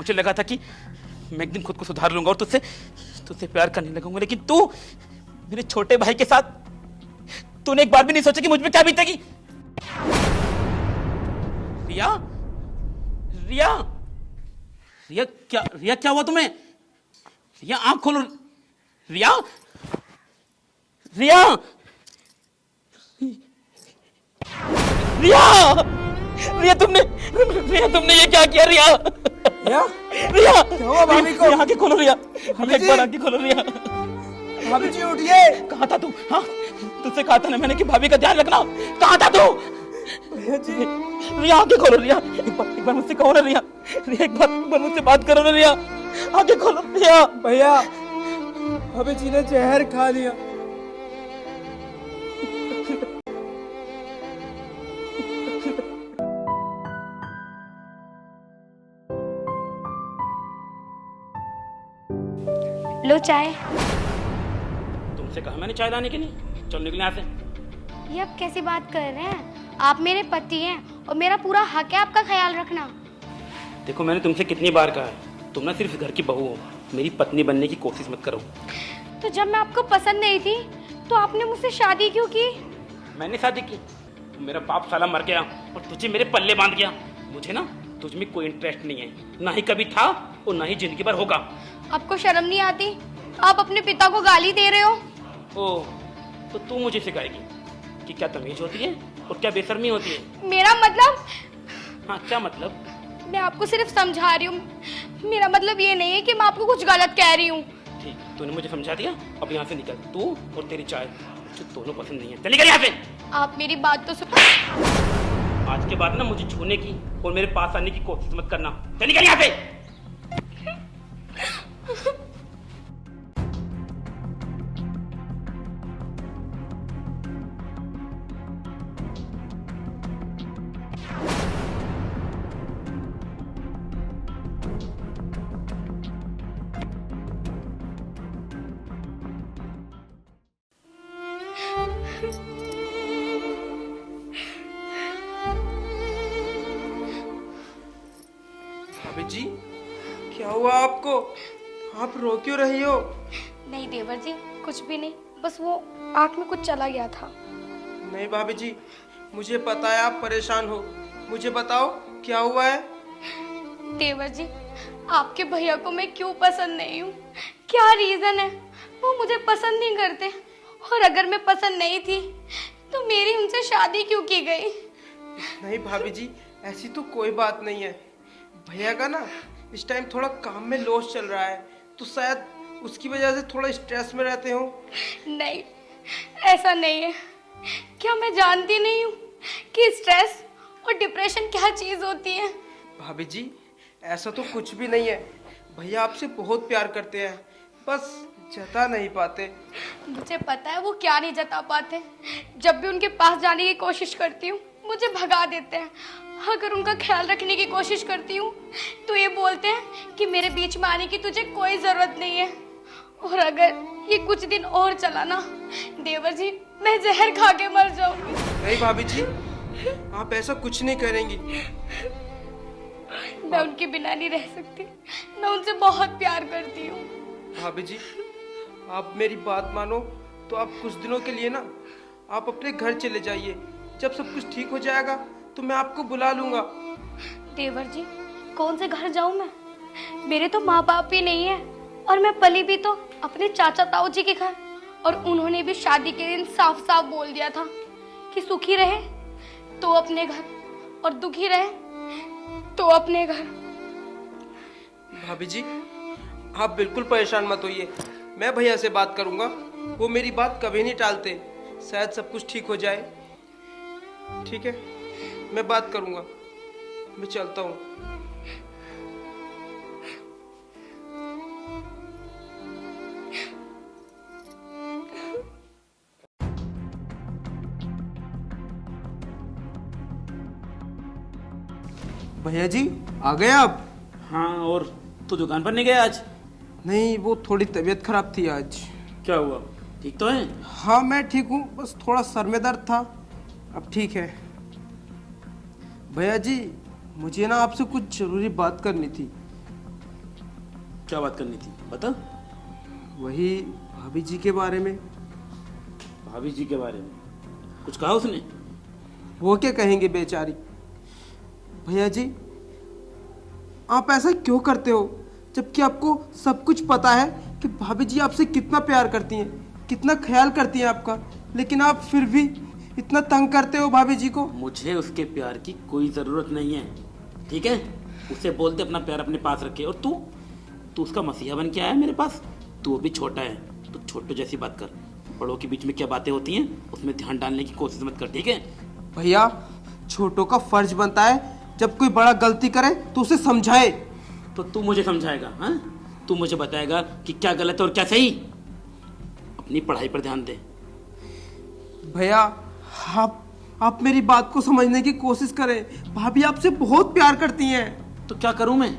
मुझे लगा था कि मैं एक दिन खुद को सुधार लूंगा और तुझसे तुझसे प्यार करने लगूंगा, लेकिन तू मेरे छोटे भाई के साथ तूने एक बार भी नहीं सोचा कि मुझ पे क्या बीतेगी। रिया, रिया, रिया क्या हुआ तुम्हें? रिया आंख खोलो। रिया, रिया, रिया, रिया तुमने ये क्या किया? रिया, रिया, रिया, क्या हुआ भाभी को? आंखें खोलो रिया, एक बार आंखें खोलो रिया। भाभी जी उठिए। कहाँ था तू? हाँ, तुझसे कहा था ना मैंने कि भाभी का ध्यान रखना। कहाँ था तू? भैया जी, रिया आंखें खोलो रिया, एक बार मुझसे कहो ना रिया, रिया एक बार मुझसे बात करो ना रिया, आंखें खोलो रिया। भैया भाभी जी ने जहर खा लिया। लो चाय। तुमसे कहा मैंने चाय लाने के लिए, चल निकले यहाँ से। ये आप कैसी बात कर रहे हैं? आप मेरे पति हैं और मेरा पूरा हक है आपका ख्याल रखना। देखो मैंने तुमसे कितनी बार कहा है, तुम ना सिर्फ घर की बहू हो, मेरी पत्नी बनने की कोशिश मत करो। तो जब मैं आपको पसंद नहीं थी तो आपने मुझसे शादी क्यों की? मैंने शादी की, मेरा बाप साला मर गया और तुझे मेरे पल्ले बांध गया। मुझे ना तुझ में कोई इंटरेस्ट नहीं है, ना ही कभी था और ना ही जिंदगी भर होगा। आपको शर्म नहीं आती? आप अपने पिता को गाली दे रहे हो। ओह, तो तू मुझे सिखाएगी कि क्या तमीज होती है और क्या बेशर्मी होती है? मेरा मतलब? हाँ, क्या मतलब? मैं आपको सिर्फ समझा रही हूँ। मेरा मतलब ये नहीं है कि मैं आपको कुछ गलत कह रही हूँ। ठीक, तूने मुझे समझा दिया, अब यहाँ से निकल। तू और तेरी चाय मुझे दोनों पसंद नहीं है, चल निकल यहाँ से। आप मेरी बात तो सुनो। आज के बाद ना मुझे छूने की और मेरे पास आने की कोशिश मत करना, चल निकल यहाँ से। भाभी जी क्या हुआ आपको? आप रो क्यों रही हो? नहीं देवर जी, कुछ भी नहीं, बस वो आँख में कुछ चला गया था। नहीं भाभी जी, मुझे पता है आप परेशान हो, मुझे बताओ क्या हुआ है? देवर जी, आपके भैया को मैं क्यों पसंद नहीं हूँ? क्या रीजन है? वो मुझे पसंद नहीं करते, और अगर मैं पसंद नहीं थी तो मेरी उनसे शादी क्यों की गई? नहीं भाभी जी, ऐसी तो कोई बात नहीं है। भैया का ना इस टाइम थोड़ा काम में लॉस चल रहा है, तो शायद उसकी वजह से थोड़ा स्ट्रेस में रहते हो। नहीं, ऐसा नहीं है। क्या मैं जानती नहीं हूँ कि स्ट्रेस और डिप्रेशन क्या चीज़ होती है? भाभी जी ऐसा तो कुछ भी नहीं है। भैया आपसे बहुत प्यार करते हैं, बस जता नहीं पाते। मुझे पता है वो क्या नहीं जता पाते। जब भी उनके पास जाने की कोशिश करती हूँ मुझे भगा देते हैं। अगर उनका ख्याल रखने की कोशिश करती हूँ तो ये बोलते हैं कि मेरे बीच में आने की तुझे कोई ज़रूरत नहीं है। और अगर ये कुछ दिन और चला ना देवर जी, मैं जहर खा के मर जाऊंगी। नहीं भाभी जी, आप ऐसा कुछ नहीं करेंगी। मैं उनके बिना नहीं रह सकती, मैं उनसे बहुत प्यार करती हूँ। भाभी जी आप मेरी बात मानो तो आप कुछ दिनों के लिए ना आप अपने घर चले जाइए। जब सब कुछ ठीक हो जाएगा तो मैं आपको बुला लूंगा। देवर जी, कौन से घर जाऊं मैं? मेरे तो माँ बाप भी नहीं है, और मैं पली भी तो अपने चाचा ताऊ जी के घर, और उन्होंने भी शादी के दिन साफ साफ बोल दिया था कि सुखी रहे तो अपने घर और दुखी रहे तो अपने घर। भाभी जी आप बिल्कुल परेशान मत होइए, मैं भैया से बात करूंगा, वो मेरी बात कभी नहीं टालते। शायद सब कुछ ठीक हो जाए। ठीक है, मैं बात करूंगा, मैं चलता हूँ। भैया जी आ गए आप? हाँ, और तू दुकान पर नहीं गया आज? नहीं, वो थोड़ी तबीयत खराब थी आज। क्या हुआ, ठीक तो है? हाँ मैं ठीक हूँ, बस थोड़ा सर में दर्द था, अब ठीक है। भैया जी मुझे ना आपसे कुछ ज़रूरी बात करनी थी। क्या बात करनी थी बता। वही भाभी जी के बारे में। भाभी जी के बारे में कुछ कहा उसने? वो क्या कहेंगे बेचारी। भैया जी, आप ऐसा क्यों करते हो जबकि आपको सब कुछ पता है कि भाभी जी आपसे कितना प्यार करती हैं, कितना ख्याल करती हैं आपका, लेकिन आप फिर भी इतना तंग करते हो भाभी जी को। मुझे उसके प्यार की कोई ज़रूरत नहीं है, ठीक है? उसे बोलते अपना प्यार अपने पास रखे। और तू तू उसका मसीहा बन के आया मेरे पास। तू अभी छोटा है तो छोटू जैसी बात कर। बड़ों के बीच में क्या बातें होती हैं उसमें ध्यान डालने की कोशिश मत कर, ठीक है? भैया, छोटों का फर्ज बनता है जब कोई बड़ा गलती करे तो उसे समझाए। तो तू मुझे समझाएगा? हाँ, तू मुझे बताएगा कि क्या गलत है और क्या सही। अपनी पढ़ाई पर ध्यान दे। भैया, आप मेरी बात को समझने की कोशिश करें। भाभी आपसे बहुत प्यार करती हैं। तो क्या करूं मैं?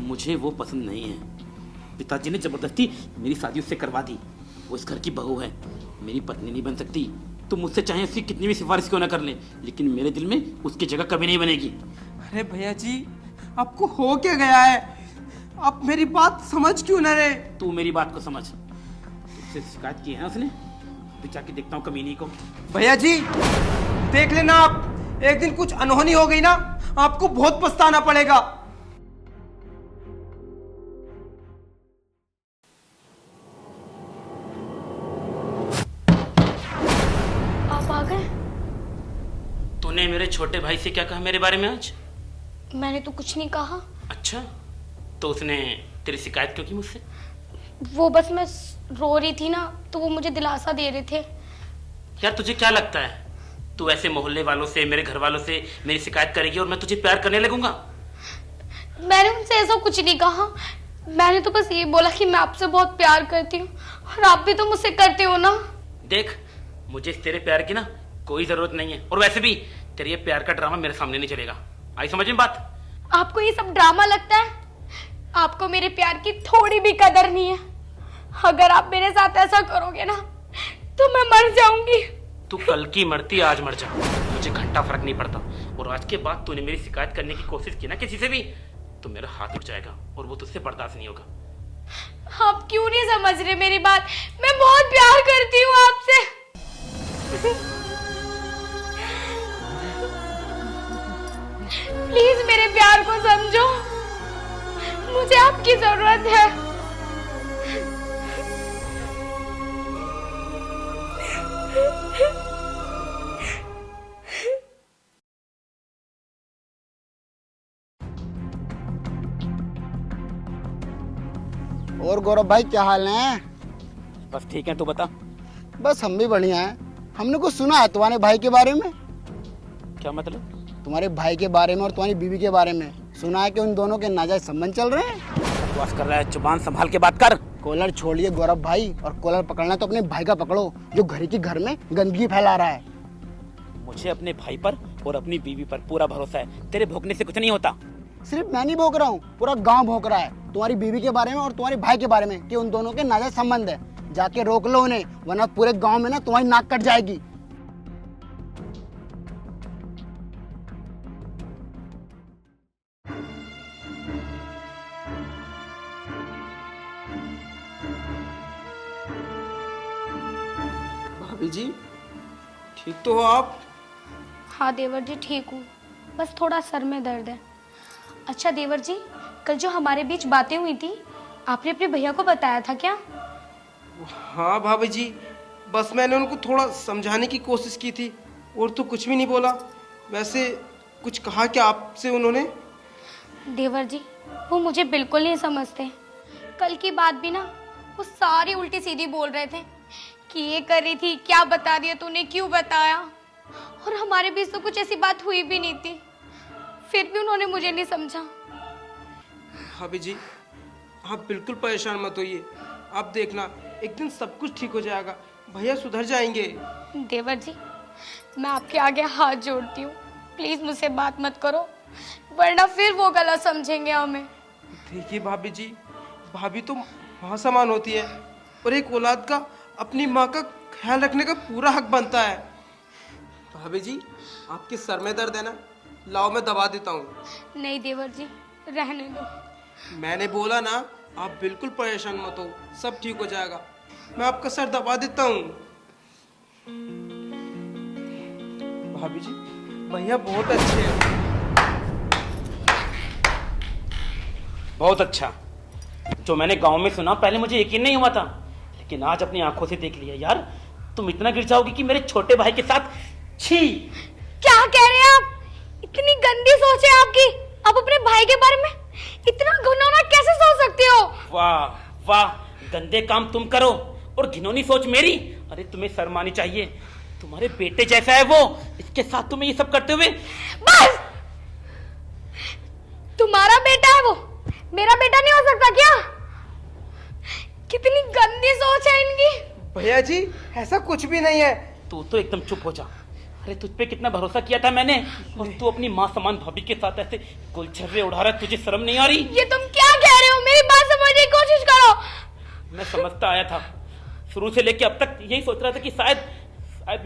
मुझे वो पसंद नहीं है। पिताजी ने जबरदस्ती मेरी शादी उससे करवा दी। वो इस घर की बहू है, मेरी पत्नी नहीं बन सकती। तुम मुझसे चाहे उसकी कितनी भी सिफारिश क्यों ना कर ले, लेकिन मेरे दिल में उसकी जगह कभी नहीं बनेगी। अरे भैया जी, आपको हो क्या गया है? आप मेरी बात समझ क्यों ना रहे? तू मेरी बात को समझ। तुझसे शिकायत की है उसने? अभी जाके देखता हूँ कमीनी को। भैया जी, देख लेना आप, एक दिन कुछ अनहोनी हो गई ना, आपको बहुत पछताना पड़ेगा। आप आ गए? तूने मेरे छोटे भाई से क्या कहा मेरे बारे में आज? मैंने तो कुछ नहीं कहा। अच्छा, तो उसने तेरी शिकायत क्यों की मुझसे? वो बस मैं रो रही थी ना, तो वो मुझे दिलासा दे रहे थे। यार तुझे क्या लगता है तू ऐसे मोहल्ले वालों से, मेरे घर वालों से मेरी शिकायत करेगी और मैं तुझे प्यार करने लगूंगा? मैंने उनसे ऐसा कुछ नहीं कहा। मैंने तो बस ये बोला कि मैं आपसे बहुत प्यार करती हूँ और आप भी तो मुझसे करते हो ना। देख, मुझे इस तेरे प्यार की ना कोई जरूरत नहीं है, और वैसे भी तेरे ये प्यार का ड्रामा मेरे सामने नहीं चलेगा। आई समझ में बात? आपको ये सब ड्रामा लगता है? आपको मेरे प्यार की थोड़ी भी कदर नहीं है। अगर आप मेरे साथ ऐसा करोगे ना तो मैं मर जाऊंगी। तू कल की मरती आज मर जा, मुझे घंटा फर्क नहीं पड़ता। और आज के बाद तूने मेरी शिकायत करने की कोशिश की ना किसी से भी, तो मेरा हाथ उठ जाएगा और वो तुझसे बर्दाश्त नहीं होगा। आप क्यों नहीं समझ रहे मेरी बात? मैं बहुत प्यार करती हूँ आपसे। प्लीज मेरे प्यार को समझो, मुझे आपकी जरूरत है। और गौरव भाई, क्या हाल है? बस ठीक है, तू बता। बस हम भी बढ़िया हैं। हमने कुछ सुना है तुम्हारे भाई के बारे में। क्या मतलब? तुम्हारे भाई के बारे में और तुम्हारी बीवी के बारे में सुना है कि उन दोनों के नाजायज संबंध चल रहे हैं। बकवास कर रहा है, जुबान संभाल के बात कर। कॉलर छोड़िए गौरव भाई, और कॉलर पकड़ना तो अपने भाई का पकड़ो जो घर में गंदगी फैला रहा है। मुझे अपने भाई पर और अपनी बीवी पर पूरा भरोसा है। तेरे भोंकने से कुछ नहीं होता। सिर्फ मैं नहीं भोंक रहा हूँ, पूरा गांव भोंक रहा है तुम्हारी बीवी के बारे में और तुम्हारे भाई के बारे में कि उन दोनों के नाजायज संबंध है। जाके रोक लो उन्हें, वरना पूरे गांव में ना तुम्हारी नाक कट जाएगी। भाभी जी, ठीक तो हो आप? हाँ देवर जी, ठीक हूँ, बस थोड़ा सर में दर्द है। अच्छा देवर जी, कल जो हमारे बीच बातें हुई थी, आपने अपने भैया को बताया था क्या? हाँ भाभी जी, बस मैंने उनको थोड़ा समझाने की कोशिश की थी, और तो कुछ भी नहीं बोला। वैसे कुछ कहा क्या आपसे उन्होंने? देवर जी, वो मुझे बिल्कुल नहीं समझते। कल की बात भी ना वो सारी उल्टी सीधी बोल रहे थे कि ये कर रही थी, क्या बता दिया तूने, क्यों बताया। और हमारे बीच तो कुछ ऐसी बात हुई भी नहीं थी, फिर भी उन्होंने मुझे नहीं समझा। भाभी जी, आप बिल्कुल परेशान मत होइए। आप देखना, एक दिन सब कुछ ठीक हो जाएगा। भैया सुधर जाएंगे। देवर जी, मैं आपके आगे हाथ जोड़ती हूँ, प्लीज मुझसे बात मत करो, वरना फिर वो गलत समझेंगे हमें। देखिए भाभी जी, भाभी तो माँ समान होती है, और एक औलाद का अपनी माँ का ख्याल रखने का पूरा हक बनता है। भाभी जी, आपके सर में दर्द है ना, लाओ मैं दबा देता हूँ। नहीं देवर जी, रहने दो। मैंने बोला ना, आप बिल्कुल परेशान मत हो, सब ठीक हो जाएगा। मैं आपका सर दबा देता हूँ। भाभी जी, भैया बहुत अच्छे हैं। बहुत अच्छा। जो मैंने गांव में सुना पहले मुझे यकीन नहीं हुआ था, लेकिन आज अपनी आंखों से देख लिया। यार तुम इतना गिर जाओगी कि मेरे छोटे भाई के साथ। छी। क्या कह रहे हैं आप? इतनी गंदी सोच है आपकी। आप अपने भाई के बारे में इतना घिनौना कैसे सोच सकते हो? वाह वाह, गंदे काम तुम करो और घिनौनी सोच मेरी। अरे तुम्हें शर्म आनी चाहिए, तुम्हारे बेटे जैसा है वो, इसके साथ तुम्हें ये सब करते हुए। बस! तुम्हारा बेटा है वो, मेरा बेटा नहीं हो सकता क्या? कितनी गंदी सोच है इनकी। भैया जी, ऐसा कुछ भी नहीं है। तू तो एकदम चुप हो जा। अरे तुझ पे कितना भरोसा किया था मैंने, और तू अपनी माँ समान भाभी के साथ ऐसे गुलछर्रे उड़ा रहा है। तुझे शर्म नहीं आ रही? ये तुम क्या कह रहे हो? मेरी बात समझने की कोशिश करो। मैं समझता आया था, शुरू से लेके अब तक यही सोच रहा था कि शायद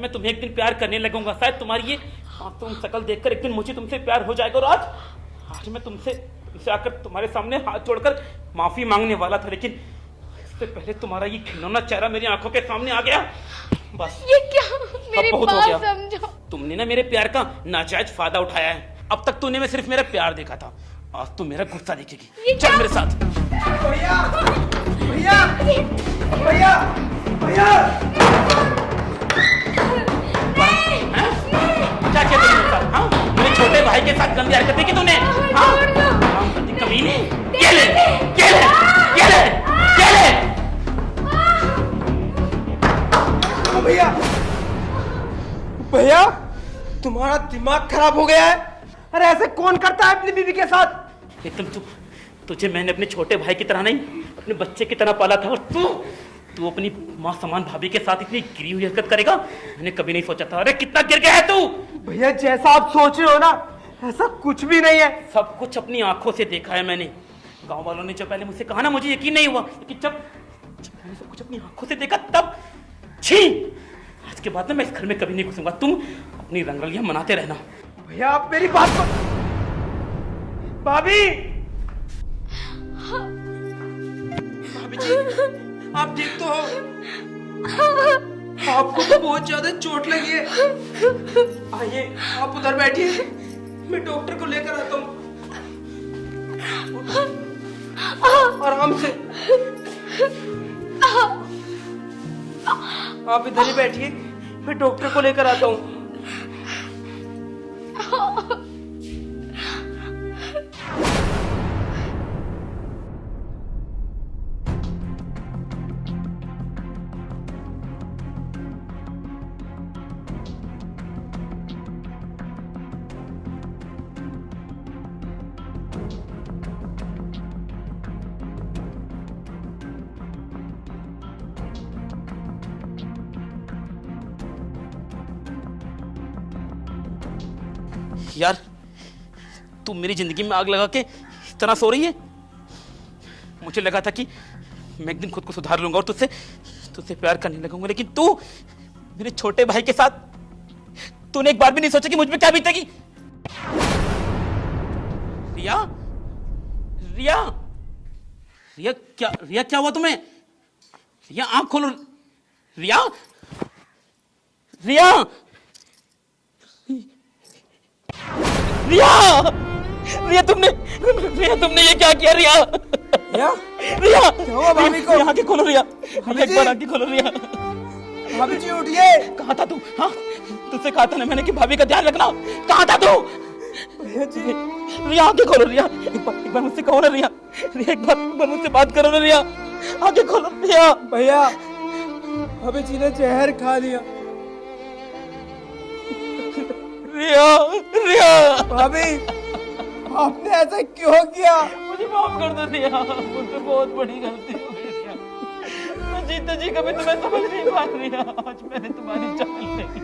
मैं तुम्हें एक दिन प्यार करने लगूंगा। शायद तुम्हारी ये मासूम शक्ल देखकर एक दिन मुझे तुमसे प्यार हो जाएगा। और आज मैं तुमसे आकर तुम्हारे सामने हाथ जोड़कर माफी मांगने वाला था, लेकिन इससे पहले तुम्हारा ये घिनौना चेहरा मेरी आंखों के सामने आ गया। बस ये क्या? मेरी बहुत हो बात गया। समझो। तुमने ना मेरे प्यार का नाजायज फायदा उठाया है। अब तक तूने में सिर्फ मेरा प्यार देखा था, आज तू मेरा गुस्सा देखेगी। चल मेरे साथ। भैया भैया भैया भैया, हैं? क्या किया तूने मेरे साथ? हाँ? मेरे छोटे भाई के साथ गंदी हरकतें की तूने? हाँ? हरामजादी कमीने। ये ले, ये ले, ये ले, ये ले। भैया भैया, तुम्हारा दिमाग खराब हो गया है। अरे ऐसे कौन करता है अपनी बीवी के साथ? एकदम चुप। तुझे मैंने अपने छोटे भाई की तरह नहीं, अपने बच्चे की तरह पाला था, और तू अपनी माँ समान भाभी के साथ इतनी गिरी हुई हरकत करेगा, मैंने कभी नहीं सोचा था। अरे कितना गिर गया है तू। भैया जैसा आप सोच रहे हो ना, ऐसा कुछ भी नहीं है। सब कुछ अपनी आंखों से देखा है मैंने। गांव वालों ने जब पहले मुझसे कहा ना, मुझे यकीन नहीं हुआ, लेकिन जब मैंने सब कुछ अपनी आंखों से देखा तब। छी। आज के बाद ना मैं इस घर में कभी नहीं घुसूंगा। तुम अपनी रंगरलियां मनाते रहना। भैया आप मेरी बात को। भाभी, भाभी जी, आप ठीक तो हो? आपको तो बहुत ज्यादा चोट लगी है। आइए आप उधर बैठिए, मैं डॉक्टर को लेकर आता हूँ। आराम से। आप इधर ही बैठिए, मैं डॉक्टर को लेकर आता हूँ। यार तू मेरी जिंदगी में आग लगा के इस तरह सो रही है। मुझे लगा था कि मैं एक दिन खुद को सुधार लूंगा और तुझसे प्यार करने लगूंगा, लेकिन तू मेरे छोटे भाई के साथ तूने एक बार भी नहीं सोचा कि मुझ पे क्या बीतेगी। रिया, रिया, रिया क्या हुआ तुम्हें? रिया आंख खोलो। रिया, रिया, रिया, रिया तुमने ये क्या किया? रिया, भैया रिया, क्या हुआ भाभी को? आंखें खोलो रिया, एक बार आंखें खोलो रिया। भाभी जी उठिए। कहाँ था तू? हाँ, तुझसे कहा था ना मैंने कि भाभी का ध्यान रखना। कहाँ था तू? भैया जी, रिया आंखें खोलो रिया, एक बार मुझसे कहो ना रिया, रिया एक बार मुझसे बात करो ना रिया, आंखें खोलो रिया। भैया भाभी जी ने जहर खा लिया। रिया, रिया, भाभी आपने ऐसा क्यों किया? मुझे माफ कर दो रिया, मुझसे बहुत बड़ी गलती हो गई रिया। मैं जीते जी कभी तुम्हें समझ नहीं पा रही। आज मैंने तुम्हारी जान ले ली।